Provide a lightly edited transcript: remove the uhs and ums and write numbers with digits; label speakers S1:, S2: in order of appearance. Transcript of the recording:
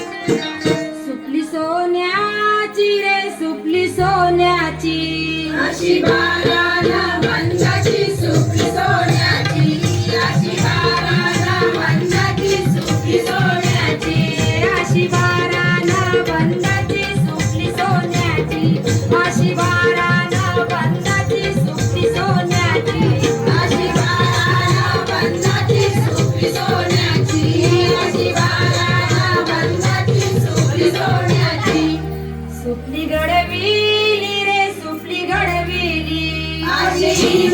S1: सुपली सोन्याची रे सुपली सोन्याची
S2: अशी बाराला वंशाची सुपली सोन्याची अशी बाराला वंशाची सुपली सोन्याची
S1: अशी बाराला बंदाची सुपली सोन्याची अशी बाराला बंदाची सुपली सोन्याची
S2: अशी बाराला वंशाची सुपली सोन्याची अशी बाराला वंशाची सुपली सोन्याची
S1: सुपली घडविली रे सुपली घडविली
S2: अशी